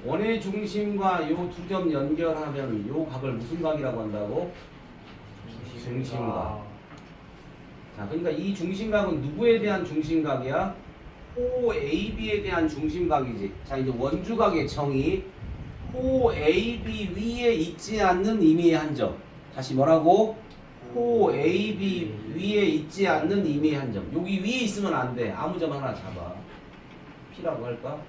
원의 중심과 요 두 점 연결하면 요 각을 무슨 각이라고 한다고? 중심각. 자, 그러니까 이 중심각은 누구에 대한 중심각이야? 호 AB에 대한 중심각이지. 자, 이제 원주각의 정의. 호 AB 위에 있지 않는 임의의 한 점. 다시 뭐라고? 호 AB 위에 있지 않는 임의의 한 점. 여기 위에 있으면 안 돼. 아무 점 하나 잡아. P라고 할까?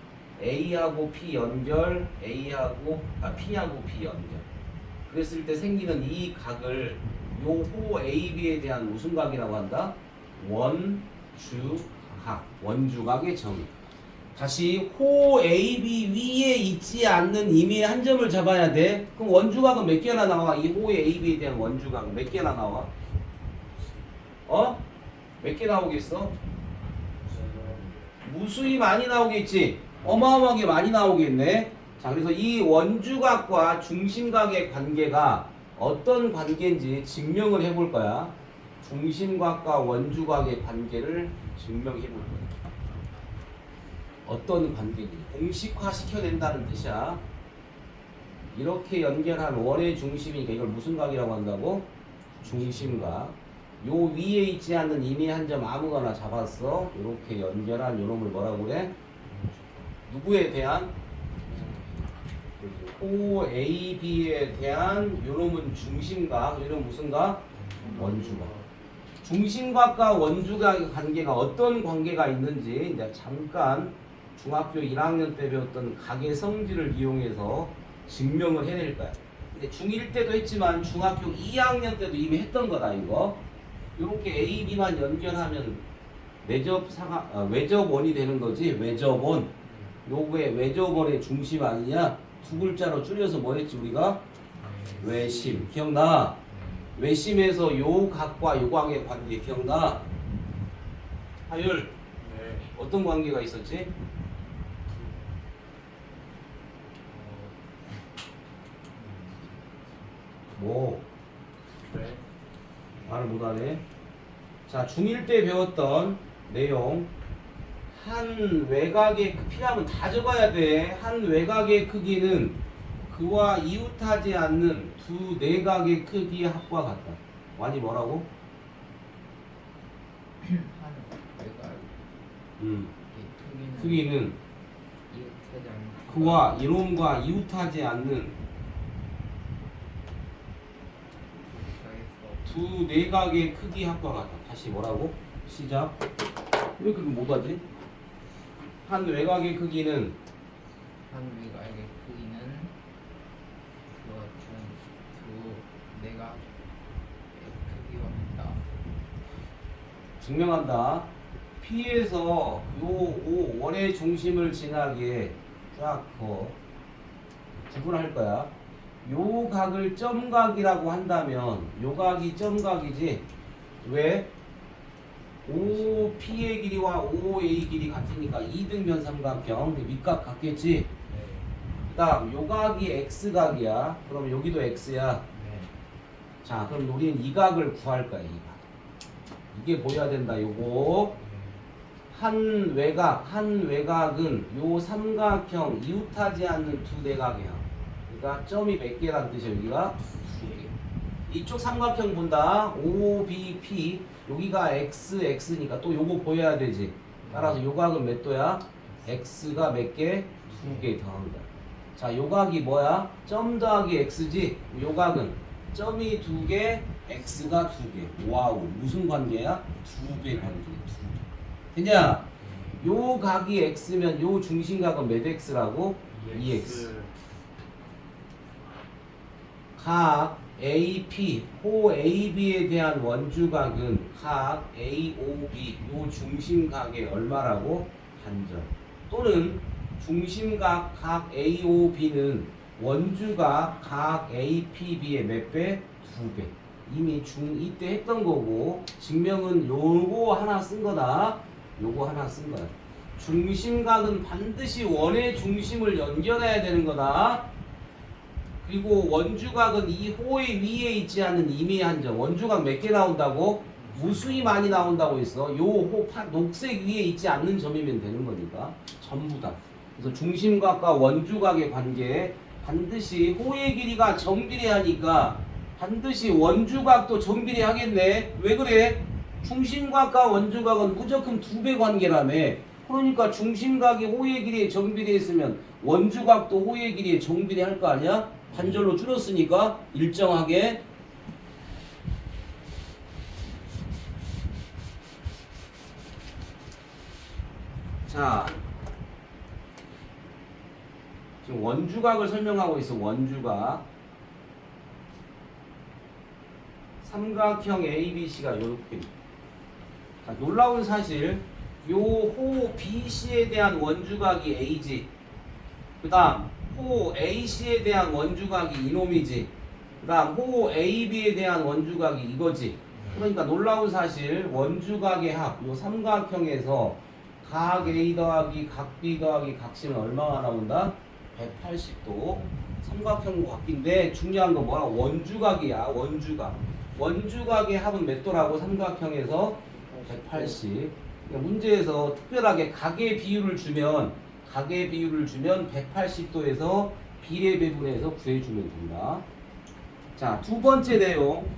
A하고 P 연결, P하고 P 연결. 그랬을 때 생기는 이 각을 요 호 AB에 대한 무슨 각이라고 한다? 원주각. 원주각의 정의. 다시 호 AB 위에 있지 않는 임의의 한 점을 잡아야 돼. 그럼 원주각은 몇 개나 나와? 이 호 AB에 대한 원주각은 몇 개나 나와? 몇 개 나오겠어? 무수히 많이 나오겠지. 어마어마하게 많이 나오겠네. 자, 그래서 이 원주각과 중심각의 관계가 어떤 관계인지 증명을 해볼 거야. 중심각과 원주각의 관계를 증명해 볼 거야. 어떤 관계인지 공식화 시켜낸다는 뜻이야. 이렇게 연결한 원의 중심이니까 이걸 무슨 각이라고 한다고? 중심각. 요 위에 있지 않는 임의 한 점 아무거나 잡았어. 이렇게 연결한 요놈을 뭐라고 그래? 누구에 대한? 호 AB에 대한 요놈은 중심각. 요놈은 무슨 각? 원주각. 중심각과 원주각의 관계가 어떤 관계가 있는지 이제 잠깐 중학교 1학년 때 배웠던 각의 성질을 이용해서 증명을 해낼 거야. 근데 중1 때도 했지만 중학교 2학년 때도 이미 했던 거다 이거. 이렇게 A, B만 연결하면 외접원이 되는 거지. 외접원. 요거의 외접원의 중심 아니냐? 두 글자로 줄여서 뭐 했지 우리가? 외심. 기억나? 외심에서 요 각과 요 각의 관계 기억나? 하율. 네. 어떤 관계가 있었지? 뭐? 네. 말을 못하네. 자, 중1 때 배웠던 내용. 한 외곽의 P라면 다 적어야 돼. 한 외곽의 크기는 그와 이웃하지 않는 두 내각의 크기의 합과 같다. 완이 뭐라고? 한 외곽 크기는 이웃하지 않는 그와 이놈과 이웃하지 않는 두 내각의 크기 합과 같다. 다시 뭐라고? 시작. 왜 그렇게 못하지? 한 외곽의 크기는 한 외곽의 크기는 그와 두 내각의 크기와 같다. 증명한다. P에서 요 원의 중심을 지나게 쫙 구분할 거야. 요 각을 점각이라고 한다면 요 각이 점각이지. 왜? OP의 길이와 OA 길이 같으니까 이등변 삼각형 밑각 같겠지. 그 다음 요 각이 X각이야. 그럼 여기도 X야. 네. 자, 그럼 우리는 이 각을 구할 거야. 이 각. 이게 보여야 된다. 요거 한 외곽은 요 삼각형 이웃하지 않는 두 내각이야. 그러니까 점이 몇 개란 뜻이야. 여기가 두 개. 이쪽 삼각형 본다. OBP 여기가 XX니까 또 요거 보여야 되지. 따라서 요 각은 몇 도야? X가 몇 개? 두 개 더한 거야. 자, 요 각이 뭐야? 점 더하기 X지. 요 각은 점이 두 개, X가 두 개. 와우, 무슨 관계야? 두 개 관계. 두 개. 됐냐? 요 각이 X면 요 중심각은 몇 X라고? 2X. 각 AP, 호 AB에 대한 원주각은 각 AOB, 요 중심각의 얼마라고? 반점. 또는 중심각 각 AOB는 원주각 각 APB의 몇 배? 두 배. 이미 중2 때 했던 거고 증명은 요거 하나 쓴 거다. 요거 하나 쓴 거야. 중심각은 반드시 원의 중심을 연결해야 되는 거다. 그리고 원주각은 이 호의 위에 있지 않는 임의의 한 점. 원주각 몇 개 나온다고? 무수히 많이 나온다고 했어. 요 호 녹색 위에 있지 않는 점이면 되는 거니까 전부 다. 그래서 중심각과 원주각의 관계 반드시 호의 길이가 정비례하니까 반드시 원주각도 정비례하겠네. 왜 그래? 중심각과 원주각은 무조건 2배 관계라며. 그러니까 중심각이 호의 길이에 정비례했으면 원주각도 호의 길이에 정비례할 거 아니야? 반절로 줄었으니까 일정하게. 자, 지금 원주각을 설명하고 있어. 원주각. 삼각형 ABC가 이렇게. 자, 놀라운 사실, 요 호 BC에 대한 원주각이 A지. 그 다음 호 AC에 대한 원주각이 이놈이지. 그 다음 호 AB에 대한 원주각이 이거지. 그러니까 놀라운 사실, 원주각의 합, 요 삼각형에서 각 A 더하기 각 B 더하기 각 C는 얼마가 나온다? 180도. 삼각형 각인데 중요한 건 뭐야? 원주각이야. 원주각. 원주각의 합은 몇 도라고? 삼각형에서 180. 그러니까 문제에서 특별하게 각의 비율을 주면 180도에서 비례 배분해서 구해주면 된다. 자, 두 번째 내용.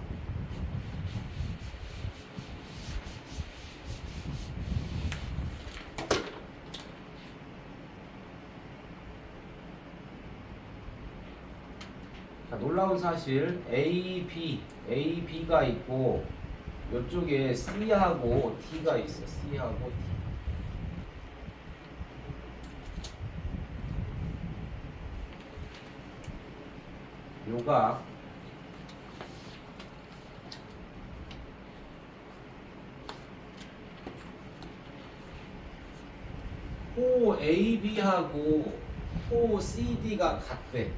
자, 놀라운 사실 AB가 있고 이쪽에 C하고 D가 있어. C하고 D. 요각 호 AB하고 호 CD가 같대.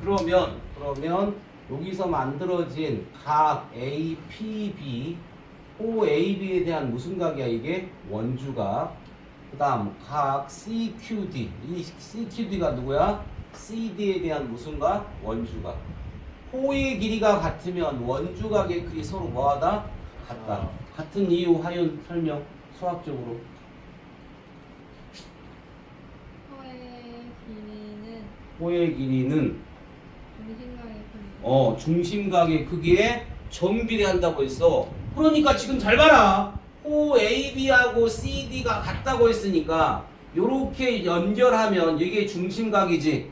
그러면 여기서 만들어진 각 APB, 호 AB에 대한 무슨 각이야 이게? 원주각. 그 다음 각 CQD, 이 CQD가 누구야? CD에 대한 무슨 각? 원주각. 호의 길이가 같으면 원주각의 길이 서로 뭐하다? 같다. 같은 이유 하윤 설명 수학적으로. 호의 길이는 중심각의 크기에 정비례한다고 했어. 그러니까 지금 잘 봐라. 호 AB하고 CD가 같다고 했으니까 요렇게 연결하면 이게 중심각이지.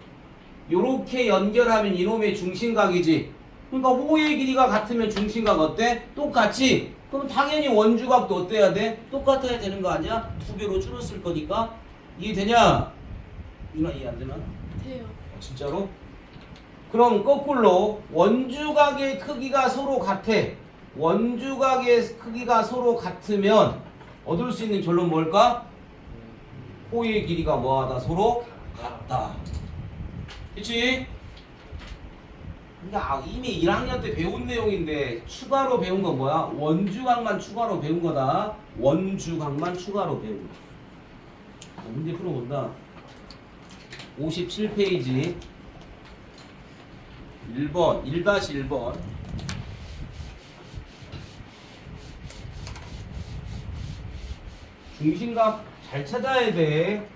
요렇게 연결하면 이놈의 중심각이지. 그러니까 호의 길이가 같으면 중심각 어때? 똑같지? 그럼 당연히 원주각도 어때야 돼? 똑같아야 되는 거 아니야? 2배로 줄었을 거니까. 이해되냐? 이나 이해 안 되나? 돼요. 진짜로? 그럼 거꾸로 원주각의 크기가 서로 같아. 원주각의 크기가 서로 같으면 얻을 수 있는 결론 뭘까? 호의 길이가 뭐하다? 서로 같다. 그치? 그러니까 이미 1학년 때 배운 내용인데 추가로 배운 건 뭐야? 원주각만 추가로 배운 거다. 원주각만 추가로 배운 거. 문제 풀어본다. 57페이지 1번 1-1번 중심각 잘 찾아야 돼.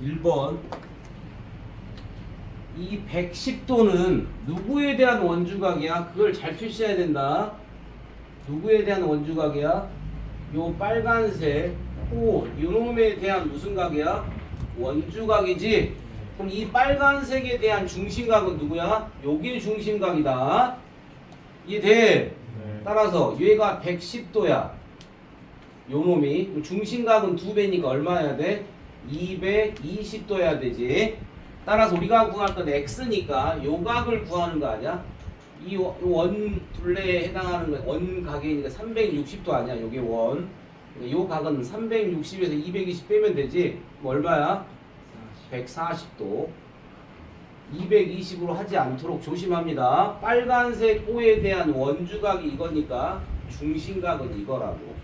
(1번) 이 110도는 누구에 대한 원주각이야? 그걸 잘 표시해야 된다. 누구에 대한 원주각이야? 요 빨간색 호 요놈에 대한 무슨 각이야? 원주각이지. 그럼 이 빨간색에 대한 중심각은 누구야? 요게 중심각이다. 이해돼? 따라서 얘가 110도야. 요 놈이. 중심각은 2배니까 얼마여야 돼? 220도여야 되지. 따라서 우리가 구할 건 x니까 요 각을 구하는 거 아니야? 이 원 둘레에 해당하는 원각이니까 360도 아니야? 요게 원. 요 각은 360에서 220 빼면 되지. 뭐 얼마야? 140도. 220으로 하지 않도록 조심합니다. 빨간색 호에 대한 원주각이 이거니까 중심각은 이거라고.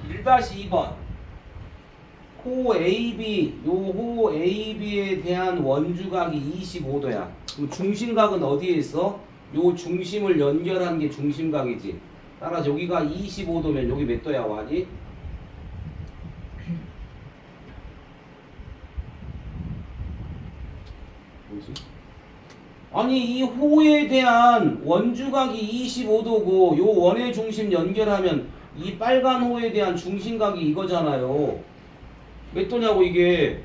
1-2번. 호 AB, 요 호 AB에 대한 원주각이 25도야. 그럼 중심각은 어디에 있어? 요 중심을 연결한 게 중심각이지. 따라서 여기가 25도면 여기 몇 도야, 완이? 뭐지? 아니, 이 호에 대한 원주각이 25도고 요 원의 중심 연결하면 이 빨간 호에 대한 중심각이 이거잖아요. 몇 도냐고 이게?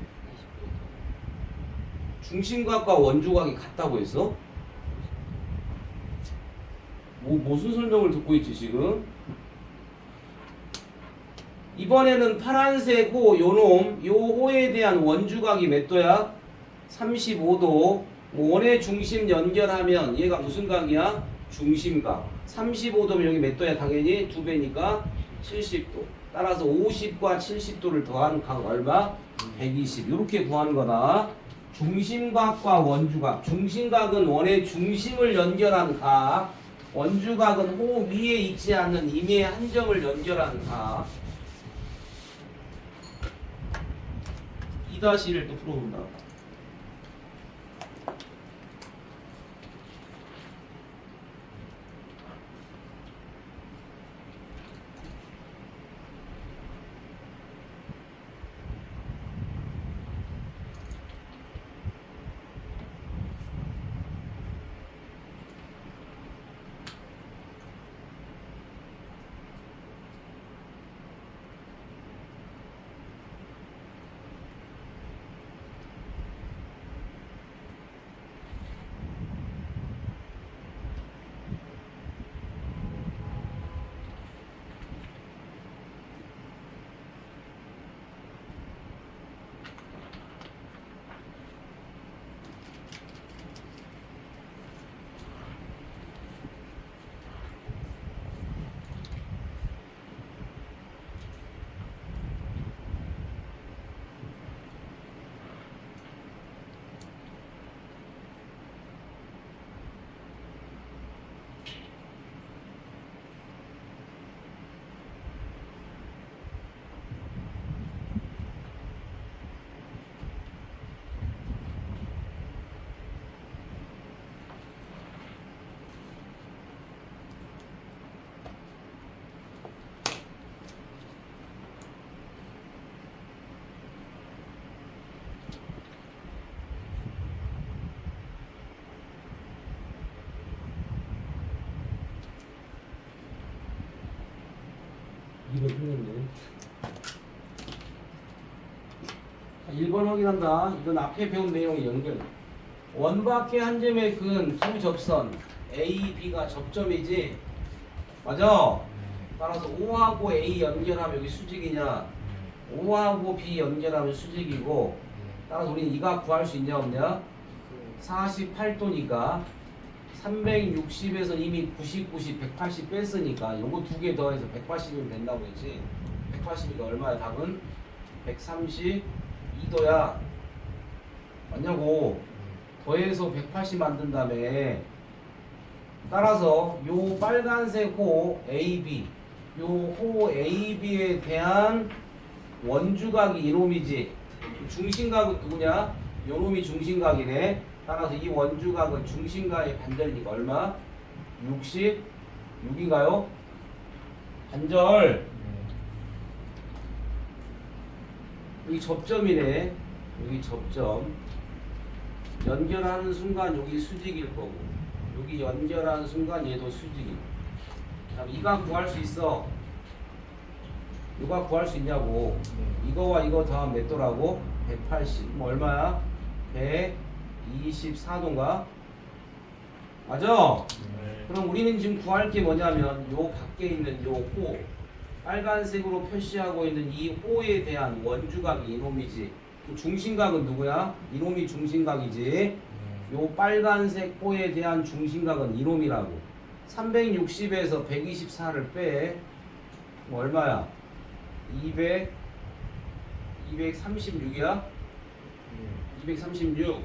중심각과 원주각이 같다고 했어? 무슨 설명을 듣고 있지 지금? 이번에는 파란색 호 요놈 요 호에 대한 원주각이 몇 도야? 35도. 원의 중심 연결하면 얘가 무슨 각이야? 중심각. 35도면 여기 몇 도야? 당연히 2배니까 70도. 따라서 50과 70도를 더한 각 얼마? 120. 이렇게 구하는 거다. 중심각과 원주각. 중심각은 원의 중심을 연결한 각. 원주각은 호 위에 있지 않는 임의 한 점을 연결한 각. 2-1을 또 풀어본다. 이번 틀렸네. 1번 확인한다. 이건 앞에 배운 내용이 연결. 원박의 한 점의 근 두 접선 A, B가 접점이지. 맞아? 따라서 O하고 A 연결하면 여기 수직이냐? O하고 B 연결하면 수직이고. 따라서 우리는 이 각 구할 수 있냐 없냐? 48도니까 360에서 이미 90, 90, 180 뺐으니까 요거 두 개 더해서 180이면 된다고 했지. 180이니까 얼마야? 답은 132도야. 맞냐고. 더해서 180 만든 다음에 따라서 요 빨간색 호 AB 요 호 AB에 대한 원주각이 이놈이지. 중심각은 누구냐? 요놈이 중심각이네. 따라서 이 원주각은 중심각의 반절이니까 얼마? 66인가요? 반절. 여기 접점이네. 여기 접점. 연결하는 순간 여기 수직일 거고, 여기 연결하는 순간 얘도 수직이고. 이 각 구할 수 있어. 이 각 구할 수 있냐고. 이거와 이거 더하면 몇 도라고? 180. 뭐 얼마야? 124도인가? 맞아? 네. 그럼 우리는 지금 구할 게 뭐냐면 요 밖에 있는 요 호, 빨간색으로 표시하고 있는 이 호에 대한 원주각이 이놈이지. 그 중심각은 누구야? 이놈이 중심각이지. 요 빨간색 호에 대한 중심각은 이놈이라고. 360에서 124를 빼. 뭐 얼마야? 236이야? 236.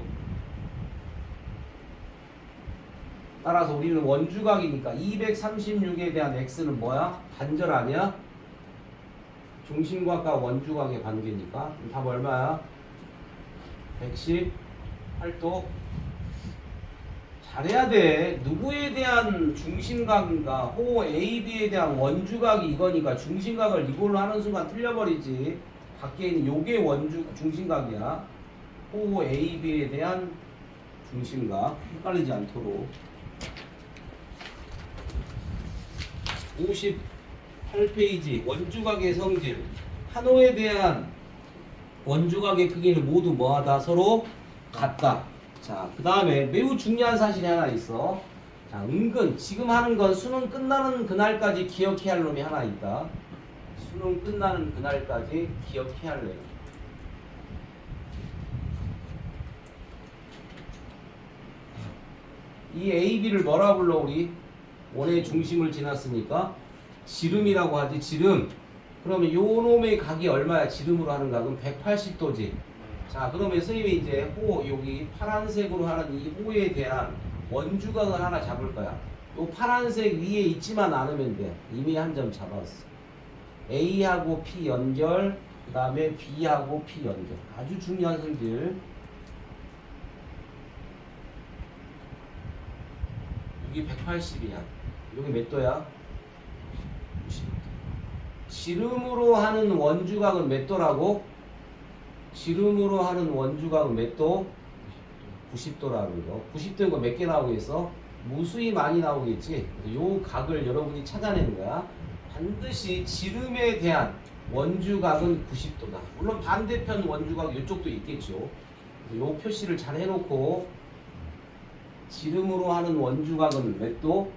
따라서 우리는 원주각이니까 236에 대한 x는 뭐야? 반절 아니야? 중심각과 원주각의 관계니까. 그럼 답 얼마야? 118도. 잘해야 돼. 누구에 대한 중심각인가? 호 AB에 대한 원주각이 이거니까 중심각을 이걸로 하는 순간 틀려버리지. 밖에 있는 요게 중심각이야. 호 AB에 대한 중심각. 헷갈리지 않도록. 58페이지 원주각의 성질. 한 호에 대한 원주각의 크기는 모두 뭐하다? 서로 같다. 자, 그 다음에 매우 중요한 사실이 하나 있어. 자, 은근 지금 하는 건 수능 끝나는 그날까지 기억해야 할 놈이 하나 있다. 수능 끝나는 그날까지 기억해야 할 내용. 이 AB를 뭐라 불러 우리? 원의 중심을 지났으니까 지름이라고 하지. 지름. 그러면 요 놈의 각이 얼마야? 지름으로 하는 각은 180도지. 자, 그러면 선생님이 이제 호 여기 파란색으로 하는 이 호에 대한 원주각을 하나 잡을 거야. 요 파란색 위에 있지만 않으면 돼. 이미 한 점 잡았어. A하고 P 연결, 그 다음에 B하고 P 연결. 아주 중요한 성질. 여기 180이야. 여기 몇 도야? 90도. 지름으로 하는 원주각은 몇 도라고? 지름으로 하는 원주각은 몇 도? 90도라는 거. 90도인 거 몇 개 나오겠어? 무수히 많이 나오겠지? 요 각을 여러분이 찾아내는 거야. 반드시 지름에 대한 원주각은 90도다. 물론 반대편 원주각 이쪽도 있겠죠. 요 표시를 잘 해놓고 지름으로 하는 원주각은 몇 도?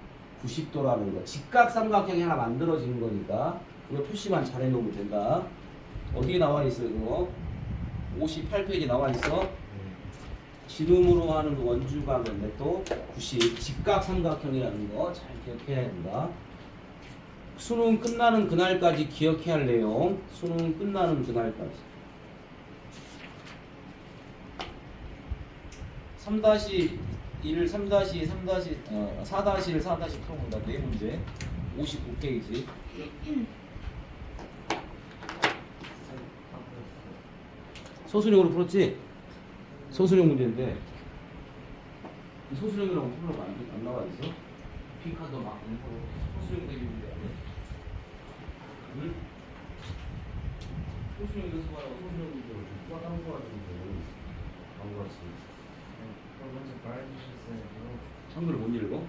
90도라는 거. 직각삼각형이 하나 만들어지는 거니까 이거 표시만 잘 해놓으면 된다. 어디에 나와 있어요 그거? 58페이지 나와 있어. 지름으로 하는 원주각은 몇 도? 90. 직각삼각형이라는 거 잘 기억해야 된다. 수능 끝나는 그날까지 기억해야 할 내용. 수능 끝나는 그날까지. 3-1, 3-2, 4-1, 4-1 풀어본다. 네 문제. 59페이지. 소수령으로 풀었지? 소수령 문제인데 이 소수령이라고 풀어봐. 안 나와 있어? 핑카도 막 소수령 되기 문제 아니야? 응? 소수령 연습하라고 소수령 문제를 누가 다른 거 같은데 바보같이 먼저 말해주셨어요. 한글을 못 읽어?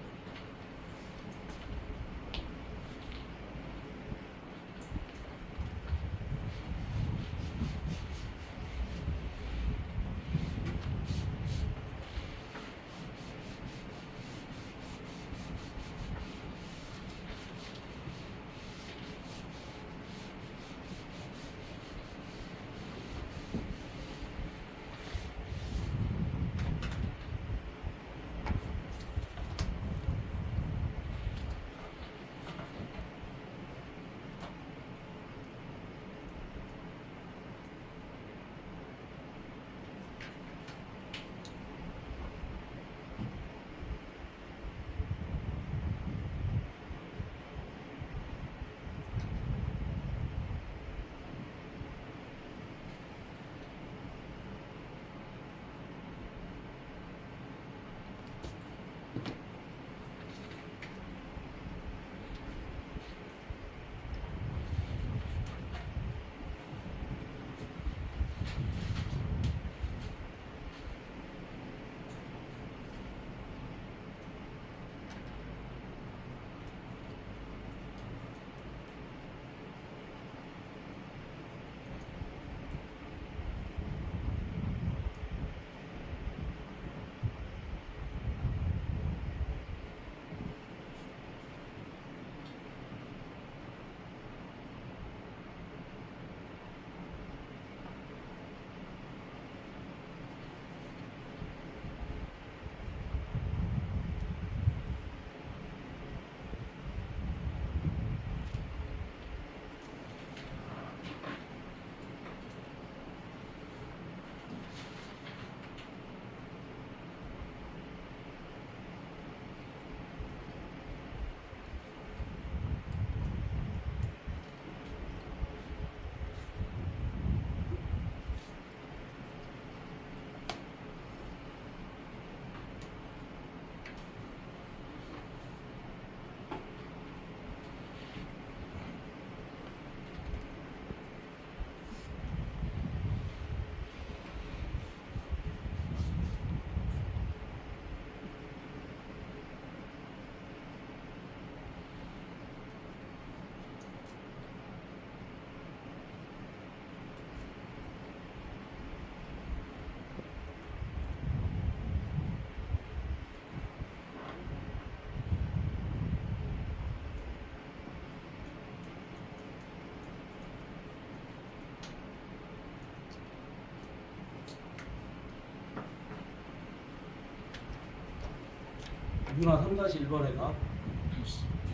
유나 3-1번에 가.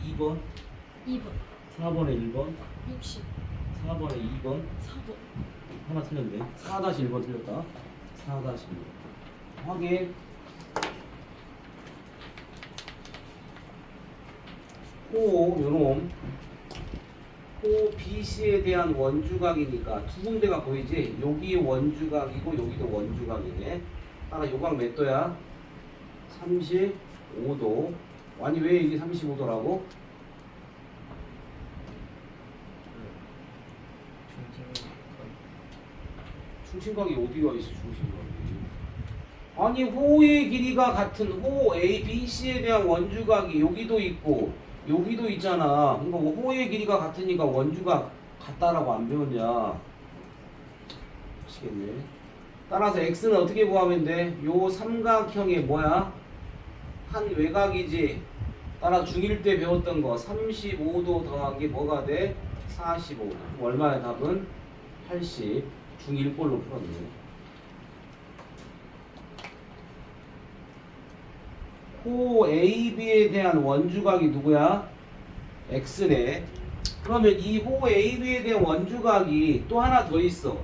2번, 2번 4번에 1번, 60 4번에 2번. 4번 하나 틀렸네. 4-1번 틀렸다. 4-1번. 확인. 호 요놈. 호 BC에 대한 원주각이니까 두 군데가 보이지? 여기 원주각이고 여기도 원주각이네. 따라 요각 몇 도야? 35도. 아니 왜 이게 35도라고? 중심각이 어디가 있어 중심각이? 아니 호의 길이가 같은 호 A, B, C에 대한 원주각이 여기도 있고 여기도 있잖아. 그러니까 뭐 호의 길이가 같으니까 원주각 같다라고 안 배웠냐? 미치겠네. 따라서 x는 어떻게 구하면 돼? 요 삼각형의 뭐야? 한 외곽이지. 따라 중1 때 배웠던 거 35도 더하기 뭐가 돼? 45. 얼마야 답은? 80. 중1 꼴로 풀었네. 호 AB에 대한 원주각이 누구야? X네. 그러면 이 호 AB에 대한 원주각이 또 하나 더 있어.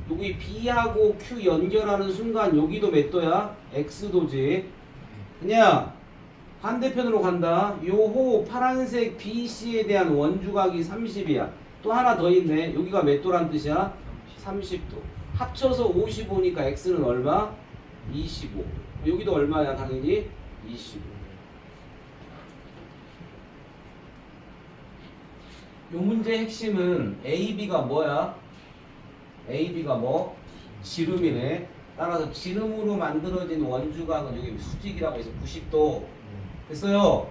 여기 B하고 Q 연결하는 순간 여기도 몇 도야? X도지. 그냥 반대편으로 간다. 요 호 파란색 BC에 대한 원주각이 30이야. 또 하나 더 있네. 여기가 몇 도란 뜻이야? 30도. 합쳐서 55니까 X는 얼마? 25. 여기도 얼마야 당연히? 25. 요 문제의 핵심은 AB가 뭐야? AB가 뭐? 지름이네. 따라서 지름으로 만들어진 원주각은 여기 수직이라고 해서 90도. 됐어요?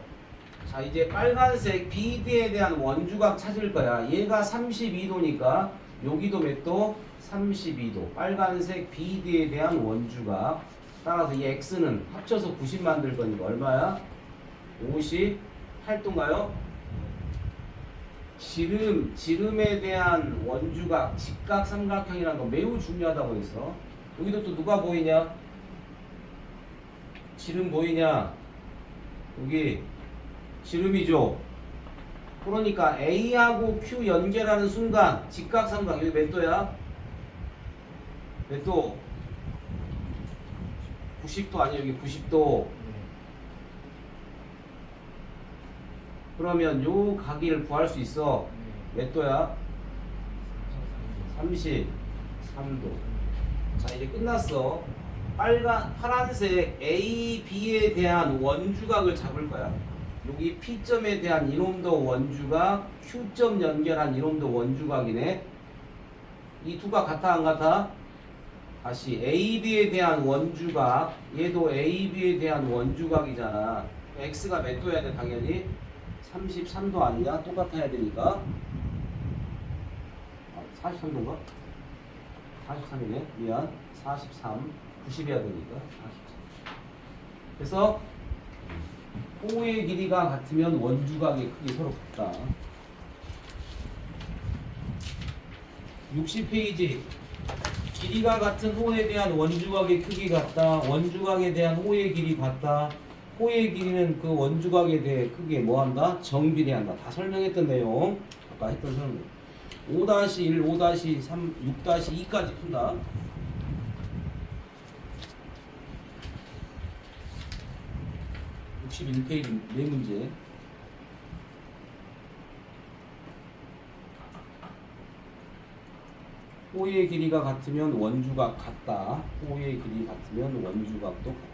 자 이제 빨간색 BD에 대한 원주각 찾을 거야. 얘가 32도니까 여기도 몇 도? 32도. 빨간색 BD에 대한 원주각. 따라서 이 X는 합쳐서 90 만들 거니까 얼마야? 58도인가요? 지름에 대한 원주각, 직각 삼각형이라는 거 매우 중요하다고 했어. 여기도 또 누가 보이냐? 지름 보이냐? 여기 지름이죠. 그러니까 A하고 Q 연결하는 순간 직각 삼각 여기 몇 도야? 몇 도? 90도 아니야 여기 90도. 그러면 요 각을 구할 수 있어. 몇 도야? 33도. 자 이제 끝났어. 파란색 A, B에 대한 원주각을 잡을 거야. 여기 P점에 대한 이놈도 원주각, Q점 연결한 이놈도 원주각이네. 이 두가 같아 안 같아? 다시 AB에 대한 원주각, 얘도 AB에 대한 원주각이잖아. X가 몇 도여야 돼 당연히? 33도 아니냐? 똑같아야 되니까. 43도인가? 43이네. 미안. 43. 90이야 되니까. 43. 그래서 호의 길이가 같으면 원주각의 크기 서로 같다. 60페이지. 길이가 같은 호에 대한 원주각의 크기 같다. 원주각에 대한 호의 길이 같다. 호의 길이는 그 원주각에 대해 크게 뭐한다? 정비례한다. 다 설명했던 내용. 아까 했던 설명. 5-1, 5-3, 6-2까지 푼다. (61) 페이지 네 문제. 호의 길이가 같으면 원주각 같다. 호의 길이 같으면 원주각도 같다.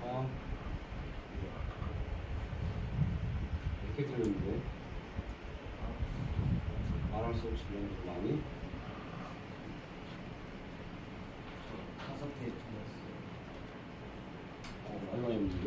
아, 이렇게 들렸는데 말할 수 없이 그냥 좀 많이. 저 5개 틀렸어요. 많이 했는데.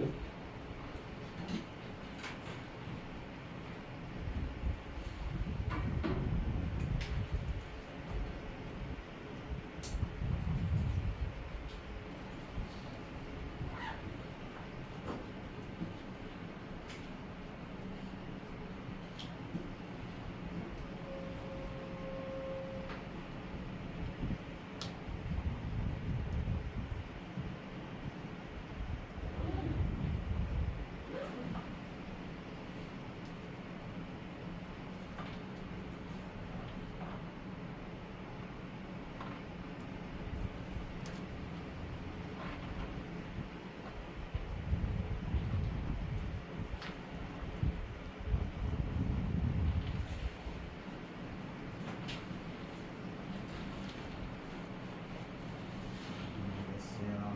됐어요.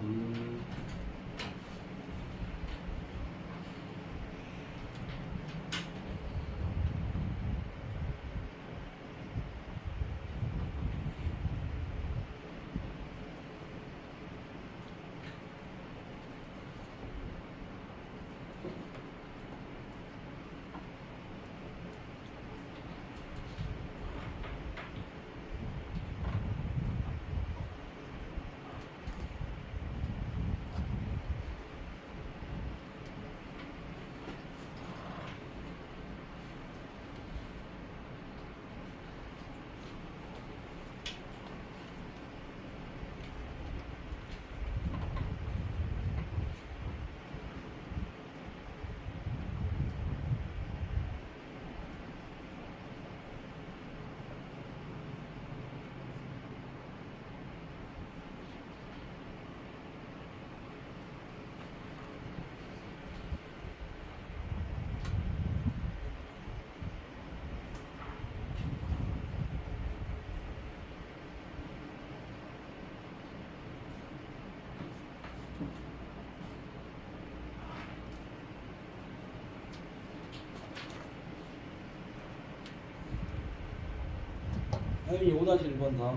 하윤이 5-1번 다.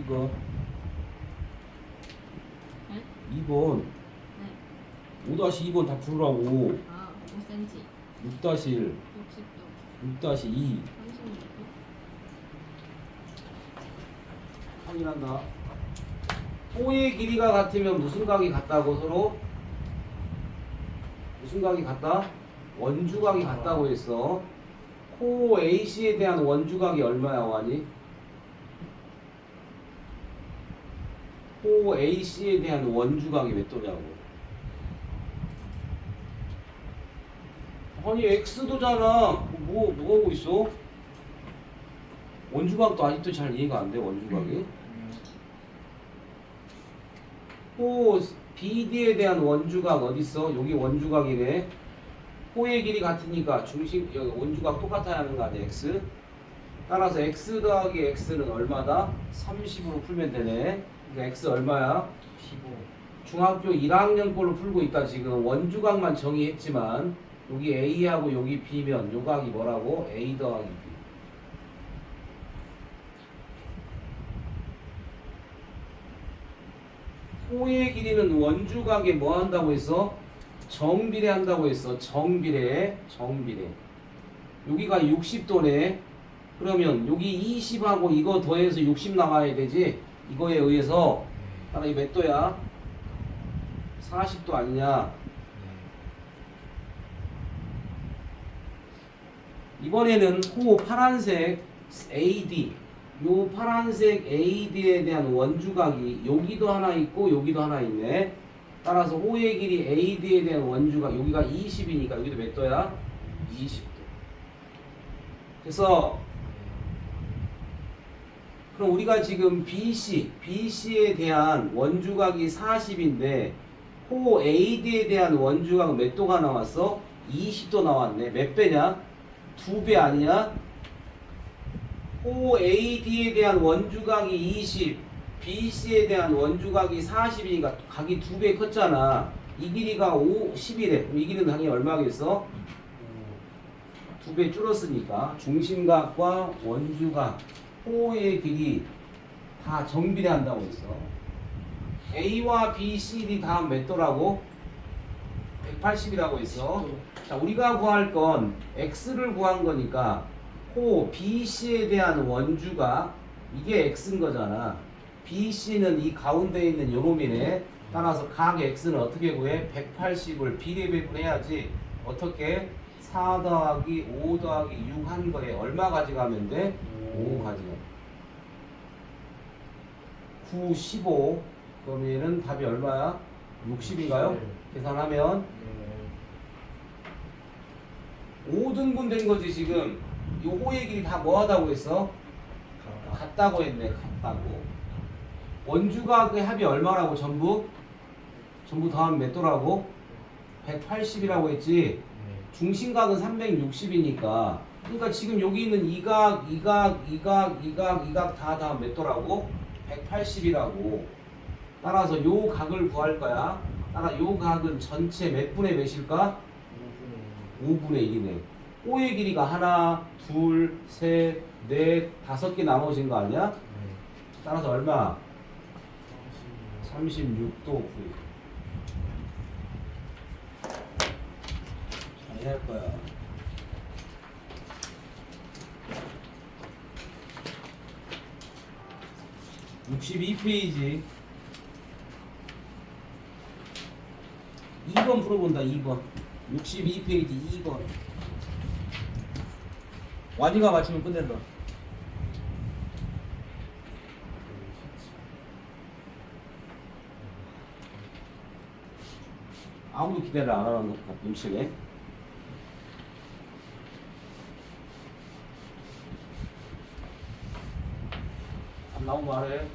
이거? 2번. 네? 2번. 네. 5-2번 다 풀으라고. 아, 5cm. 6-1, 60도. 6-2. 36도. 확인한다. 호의 길이가 같으면 무슨 각이 같다고 서로? 무슨 각이 같다? 원주각이 같다고 했어. 코 AC에 대한 원주각이 얼마야, 와니? 코 AC에 대한 원주각이 몇 도냐고. 아니 X도잖아. 뭐 하고 있어? 원주각도 아직도 잘 이해가 안 돼, 원주각이. 호 BD에 대한 원주각 어딨어? 여기 원주각이래. 호의 길이 같으니까 중심 여기 원주각 똑같아야 하는 거 아니야, X. 따라서 X 더하기 X는 얼마다? 30으로 풀면 되네. 그러니까 X 얼마야? 15. 중학교 1학년 걸로 풀고 있다. 지금 원주각만 정의했지만 여기 A하고 여기 B면 요 각이 뭐라고? A 더하기 B. 호의 길이는 원주각에 뭐 한다고 했어? 정비례 한다고 했어. 정비례. 여기가 60도네. 그러면 여기 20하고 이거 더해서 60 나와야 되지. 이거에 의해서 따라 이몇 도야? 40도 아니냐? 이번에는 호 파란색 AD, 요 파란색 AD에 대한 원주각이 여기도 하나 있고 여기도 하나 있네. 따라서 호의 길이 AD에 대한 원주각 여기가 20이니까 여기도 몇 도야? 20도. 그래서 그럼 우리가 지금 BC에 대한 원주각이 40인데 호 AD에 대한 원주각은 몇 도가 나왔어? 20도 나왔네. 몇 배냐? 2배 아니야? OAD에 대한 원주각이 20, BC에 대한 원주각이 40이니까 각이 2배 컸잖아. 이 길이가 10이래. 그럼 이 길이는 당연히 얼마겠어? 2배 줄었으니까 중심각과 원주각, O의 길이 다 정비례한다고 했어. A와 B, C, D 다음 몇 도라고? 180이라고 했어. 자, 우리가 구할 건 X를 구한 거니까 호 BC에 대한 원주가 이게 X인 거잖아. BC는 이 가운데 있는 요놈이네. 따라서 각 X는 어떻게 구해? 180을 비례 배분해야지. 어떻게? 4 더하기 5 더하기 6 한 거에 얼마 가져가면 돼? 5 가져가. 9, 15. 그러면은 답이 얼마야? 60인가요? 계산하면 5등분 된 거지 지금. 이 호의 길이 다 뭐하다고 했어? 같다고 했네. 같다고. 원주각의 합이 얼마라고 전부? 전부 더하면 몇 도라고? 180이라고 했지. 중심각은 360이니까. 그러니까 지금 여기 있는 이각 다 더하면 몇 도라고? 180이라고. 따라서 요 각을 구할 거야. 따라 요 각은 전체 몇 분의 몇일까? 5분의 1이네. O의 길이가 하나, 둘, 셋, 넷, 5개 나머진 거 아니야? 따라서 얼마? 36도 9. 잘 할 거야. (62페이지) 2번 풀어본다. 2번 62페이지 2번 완이가 맞추면 끝낸다. 아무도 기대를 안 하는 것 같아. 눈치네. 안 나오면 말해.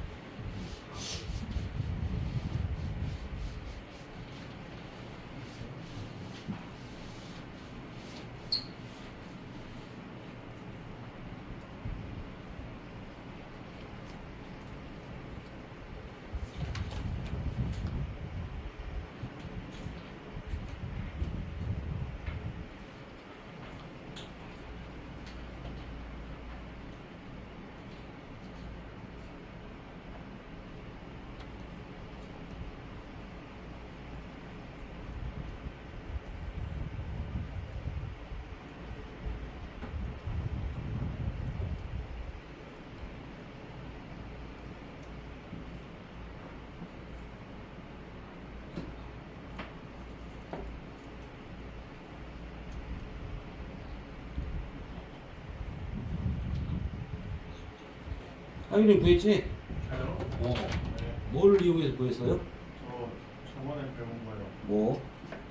아유님 구했지? 저요? 어. 네. 뭘 이용해서 구했어요? 저 저번에 배운 거요. 뭐?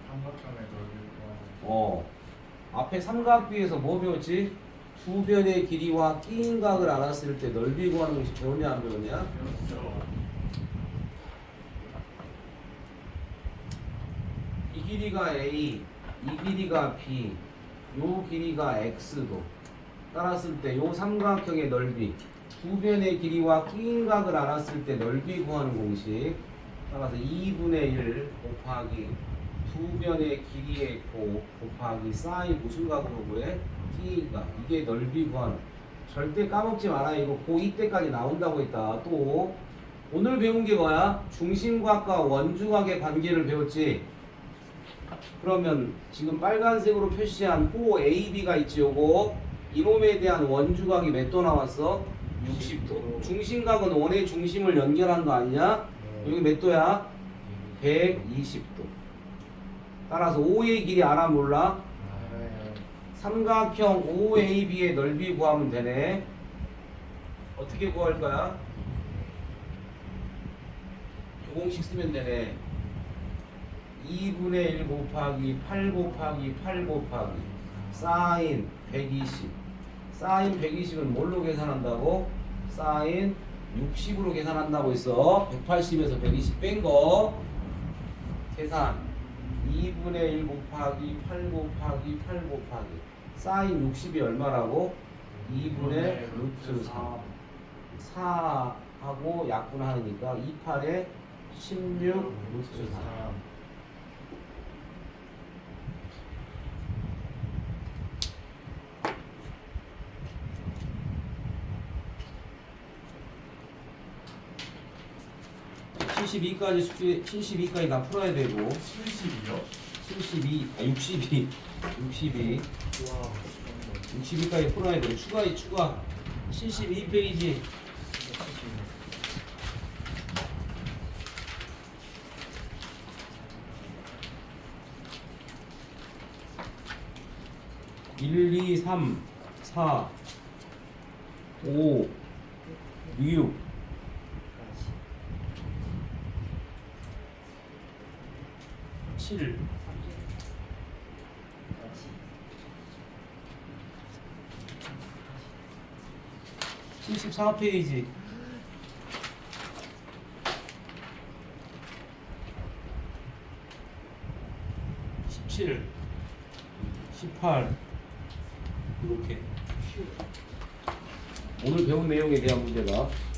삼각형의 넓이가 어. 앞에 삼각비에서 뭐 배웠지? 두 변의 길이와 끼인 각을 알았을 때 넓이 구하는 것이 배웠냐 안 배웠냐? 배웠죠. 이 길이가 A, 이 길이가 B, 요 길이가 X도 따랐을 때 요 삼각형의 넓이 두 변의 길이와 끼인 각을 알았을 때 넓이 구하는 공식 따라서 2분의 1 곱하기 두 변의 길이의 곱 곱하기 사인 무슨 각으로 구해? 끼인 각. 이게 넓이 구하는. 절대 까먹지 마라. 이거 고2 때까지 나온다고 했다. 또 오늘 배운 게 뭐야? 중심각과 원주각의 관계를 배웠지. 그러면 지금 빨간색으로 표시한 호 AB가 있지. 요거 이놈에 대한 원주각이 몇 도 나왔어? 60도. 중심각은 원의 중심을 연결한 거 아니냐? 여기 몇 도야? 120도. 따라서 O의 길이 알아 몰라? 삼각형 OAB의 넓이 구하면 되네. 어떻게 구할 거야? 요 공식 쓰면 되네. 2분의 1 곱하기 8 곱하기 8 곱하기 사인 120. 사인 120은 뭘로 계산한다고? 사인 60으로 계산한다고 했어. 180에서 120 뺀 거. 계산 2분의 1 곱하기 8 곱하기 8 곱하기 사인 60이 얼마라고? 2분의 루트 4. 4하고 약분하니까 28에 16 루트 4. (72까지) 72까지 다 풀어야 되고 70이요? 62 62까지 풀어야 돼. 추가 72페이지. (1, 2, 3, 4, 5, 6) 7 74페이지. 17 18 이렇게 오늘 배운 내용에 대한 문제다.